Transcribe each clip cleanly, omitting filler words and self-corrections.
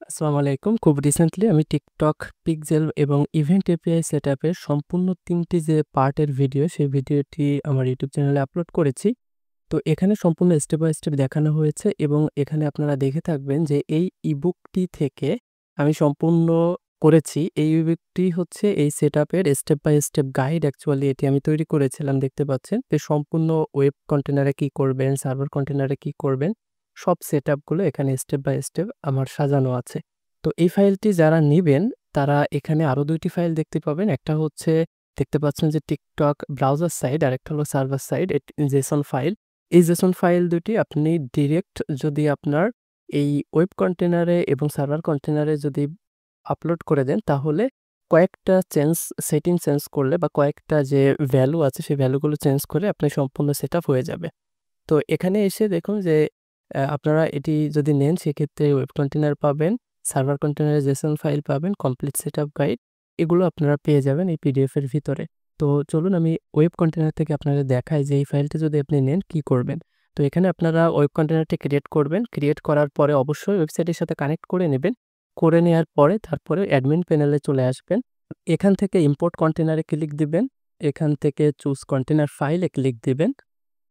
আসসালামু আলাইকুম। খুব রিসেন্টলি আমি TikTok, Pixel এবং ইভেন্ট এপিআই সেটআপের সম্পূর্ণ ৩ টি যে পার্টের ভিডিও, সেই ভিডিওটি আমার YouTube চ্যানেলে আপলোড করেছি। তো এখানে সম্পূর্ণ স্টেপ বাই স্টেপ দেখানো হয়েছে এবং এখানে আপনারা দেখে থাকবেন যে এই ইবুকটি থেকে আমি সম্পূর্ণ করেছি। এই ইবুকটি হচ্ছে এই সেটআপের step by step guide actually এটি আমি তৈরি করেছিলাম দেখতে পাচ্ছেন। তো সম্পূর্ণ ওয়েব কন্টেনারে কি করবেন, সার্ভার কন্টেনারে কি করবেন, সব সেটআপগুলো এখানে স্টেপ বাই স্টেপ আমার সাজানো আছে। তো এই ফাইলটি যারা নিবেন তারা এখানে আরো ২ টি ফাইল দেখতে পাবেন। একটা হচ্ছে দেখতে পাচ্ছেন যে TikTok ব্রাউজার সাইড, আরেকটা হলো সার্ভার সাইড জেসন ফাইল। এই জেসন ফাইল দুটি আপনি ডিরেক্ট যদি আপনার এই ওয়েব কন্টেনারে এবং সার্ভার কন্টেনারে যদি আপলোড করে দেন তাহলে কয়েকটা সেটিং চেঞ্জ করলে বা কয়েকটা যে ভ্যালু আছে সেই ভ্যালুগুলো চেঞ্জ করে আপনার সম্পূর্ণ সেটআপ হয়ে যাবে। তো এখানে এসে দেখুন যে আপনারা এটি যদি নেন সেক্ষেত্রে ওয়েব কন্টেনার পাবেন, সার্ভার কন্টেনারে জেসন ফাইল পাবেন, কমপ্লিট সেটআপ গাইড এগুলো আপনারা পেয়ে যাবেন এই পিডিএফ এর ভিতরে। তো চলুন আমি ওয়েব কন্টেনার থেকে আপনাদের দেখাই যে এই ফাইলটি যদি আপনি নেন কি করবেন। তো এখানে আপনারা ওয়েব কন্টেনারটি ক্রিয়েট করবেন। ক্রিয়েট করার পরে অবশ্যই ওয়েবসাইটের সাথে কানেক্ট করে নেবেন। করে নেয়ার পরে তারপরে অ্যাডমিন প্যানেলে চলে আসবেন। এখান থেকে ইম্পোর্ট কন্টেনারে ক্লিক দিবেন। এখান থেকে চুজ কন্টেনার ফাইলে ক্লিক দিবেন।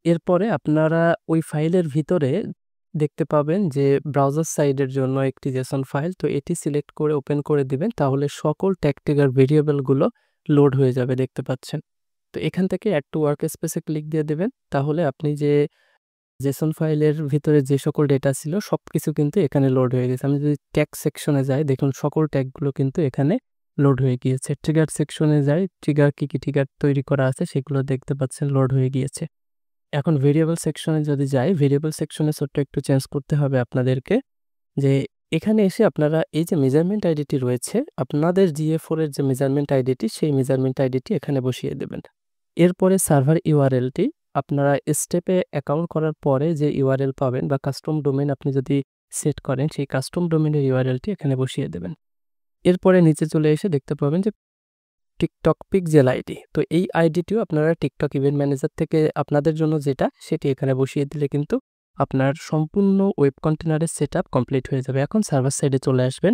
এরপরে আপনারা ওই ফাইলের ভিতরে দেখতে পাবেন যে ব্রাউজার সাইডের জন্য একটি জেসন ফাইল। তো এটি সিলেক্ট করে ওপেন করে দিবেন। তাহলে সকল ট্যাগ ট্রিগার ভেরিয়েবলগুলো লোড হয়ে যাবে দেখতে পাচ্ছেন। তো এখান থেকে অ্যাড টু ওয়ার্ক স্পেসে ক্লিক দিয়ে দিবেন। তাহলে আপনি যে জেসন ফাইলের ভিতরে যে সকল ডেটা ছিল সবকিছু কিন্তু এখানে লোড হয়ে গেছে। আমি যদি ট্যাগ সেকশনে যাই দেখুন সকল ট্যাগগুলো কিন্তু এখানে লোড হয়ে গিয়েছে। ট্রিগার সেকশনে যাই, ট্রিগার কি ট্রিগার তৈরি করা আছে সেগুলো দেখতে পাচ্ছেন লোড হয়ে গিয়েছে। এখন ভেরিয়েবল সেকশনে যদি যাই, ভেরিয়েবল সেকশনে ছোট্ট একটু চেঞ্জ করতে হবে আপনাদেরকে। যে এখানে এসে আপনারা এই যে মেজারমেন্ট আইডিটি রয়েছে, আপনাদের GA4 এর যে মেজারমেন্ট আইডিটি, সেই মেজারমেন্ট আইডিটি এখানে বসিয়ে দেবেন। এরপরে সার্ভার ইউআরএলটি আপনারা স্টেপে অ্যাকাউন্ট করার পরে যে ইউআরএল পাবেন বা কাস্টম ডোমেইন আপনি যদি সেট করেন, সেই কাস্টম ডোমেইনের ইউআরএলটি এখানে বসিয়ে দেবেন। এরপরে নিচে চলে এসে দেখতে পাবেন যে TikTok Pixel আইডি। তো এই আইডিটিও আপনারা TikTok ইভেন্ট ম্যানেজার থেকে আপনাদের জন্য যেটা, সেটি এখানে বসিয়ে দিলে কিন্তু আপনার সম্পূর্ণ ওয়েব কন্টেনারের সেটআপ কমপ্লিট হয়ে যাবে। এখন সার্ভার সাইডে চলে আসবেন।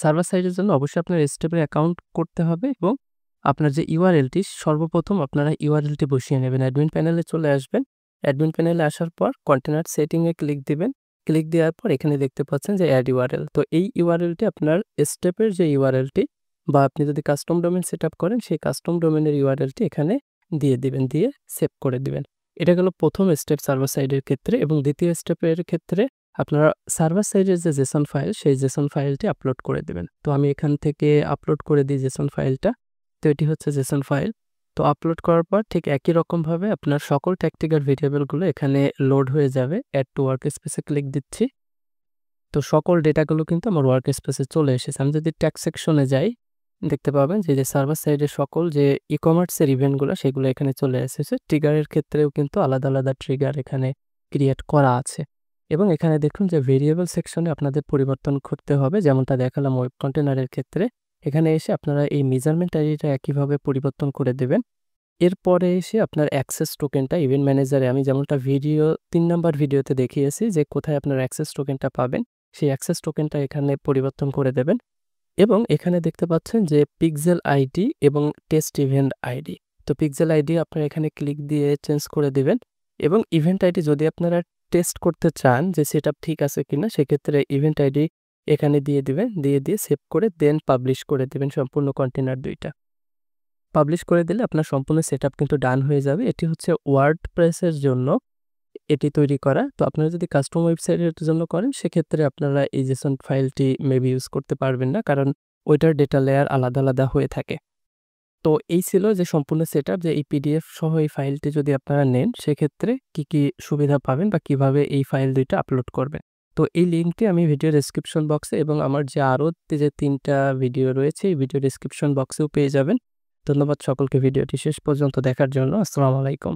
সার্ভার সাইডের জন্য অবশ্যই আপনার স্টেপে অ্যাকাউন্ট করতে হবে এবং আপনার যে ইউআরএলটি সর্বপ্রথম আপনারা ইউআরএলটি বসিয়ে নেবেন। অ্যাডমিন প্যানেলে চলে আসবেন। অ্যাডমিন প্যানেলে আসার পর কন্টেনার সেটিংয়ে ক্লিক দিবেন। ক্লিক দেওয়ার পর এখানে দেখতে পাচ্ছেন যে অ্যাড ইউআরএল। তো এই ইউআরএলটি আপনার স্টেপের যে ইউআরএলটি বা আপনি যদি কাস্টম ডোমেইন সেটআপ করেন সেই কাস্টম ডোমেইনের ইউআরএলটি এখানে দিয়ে দিবেন, দিয়ে সেভ করে দিবেন। এটা গেল প্রথম স্টেপ সার্ভার সাইডের ক্ষেত্রে এবং দ্বিতীয় স্টেপের ক্ষেত্রে আপনারা সার্ভার সাইডের যে জেসন ফাইল সেই জেসন ফাইলটি আপলোড করে দেবেন। তো আমি এখান থেকে আপলোড করে দিই জেসন ফাইলটা। তো এটি হচ্ছে জেসন ফাইল। তো আপলোড করার পর ঠিক একই রকমভাবে আপনার সকল ট্যাগ ট্রিগার ভেরিয়েবলগুলো এখানে লোড হয়ে যাবে। অ্যাড টু ওয়ার্ক স্পেসে ক্লিক দিচ্ছি। তো সকল ডেটাগুলো কিন্তু আমার ওয়ার্ক স্পেসে চলে এসেছে। আমি যদি ট্যাগ সেকশনে যাই দেখতে পাবেন যে সার্ভার সাইডের সকল যে ই-কমার্সের ইভেন্টগুলো সেগুলো এখানে চলে এসেছে। ট্রিগারের ক্ষেত্রেও কিন্তু আলাদা, আলাদা ট্রিগার এখানে ক্রিয়েট করা আছে। এবং এখানে দেখুন যে ভেরিয়েবল সেকশনে আপনাদের পরিবর্তন করতে হবে যেমনটা দেখালাম ওয়েব কন্টেনারের ক্ষেত্রে। এখানে এসে আপনারা এই মেজারমেন্ট আইডিটা একইভাবে পরিবর্তন করে দেবেন। এরপরে এসে আপনার অ্যাক্সেস টোকেনটা ইভেন্ট ম্যানেজারে আমি যেমনটা ৩ নাম্বার ভিডিওতে দেখিয়েছি যে কোথায় আপনার অ্যাক্সেস টোকেনটা পাবেন, সেই অ্যাক্সেস টোকেনটা এখানে পরিবর্তন করে দেবেন। এবং এখানে দেখতে পাচ্ছেন যে পিক্সেল আইডি এবং টেস্ট ইভেন্ট আইডি। তো পিক্সেল আইডি আপনারা এখানে ক্লিক দিয়ে চেঞ্জ করে দিবেন এবং ইভেন্ট আইডি যদি আপনারা টেস্ট করতে চান যে সেটআপ ঠিক আছে কিনা সেক্ষেত্রে ইভেন্ট আইডি এখানে দিয়ে দিবেন, দিয়ে সেভ করে দেন পাবলিশ করে দিবেন সম্পূর্ণ কন্টেনার ২টা। পাবলিশ করে দিলে আপনার সম্পূর্ণ সেটআপ কিন্তু ডান হয়ে যাবে। এটি হচ্ছে ওয়ার্ডপ্রেসের জন্য এটি তৈরি করা। তো আপনারা যদি কাস্টম ওয়েবসাইটের জন্য করেন সেক্ষেত্রে আপনারা এই জেসন ফাইলটি মেবি ইউজ করতে পারবেন না, কারণ ওইটার ডেটা লেয়ার আলাদা, আলাদা হয়ে থাকে। তো এই ছিল যে সম্পূর্ণ সেটআপ যে এই পিডিএফ সহ এই ফাইলটি যদি আপনারা নেন সেক্ষেত্রে কি সুবিধা পাবেন বা কিভাবে এই ফাইল ২টা আপলোড করবেন। তো এই লিঙ্কটি আমি ভিডিও ডেসক্রিপশন বক্সে এবং আমার যে আরও যে ৩টা ভিডিও রয়েছে এই ভিডিও ডেসক্রিপশন বক্সেও পেয়ে যাবেন। ধন্যবাদ সকলকে ভিডিওটি শেষ পর্যন্ত দেখার জন্য। আসসালামু আলাইকুম।